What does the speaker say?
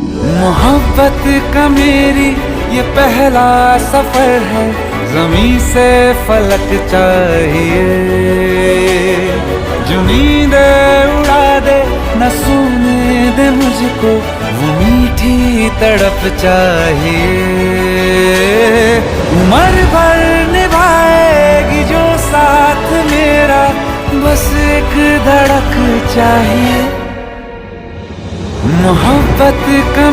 मोहब्बत का मेरी ये पहला सफर है, ज़मीं से फलक चाहिए। जो नींदे उड़ा दे न सोने दे मुझको, वो मीठी तड़प चाहिए। उम्र भर निभाएगी जो साथ मेरा, बस एक धड़क चाहिए। मोहब्बत का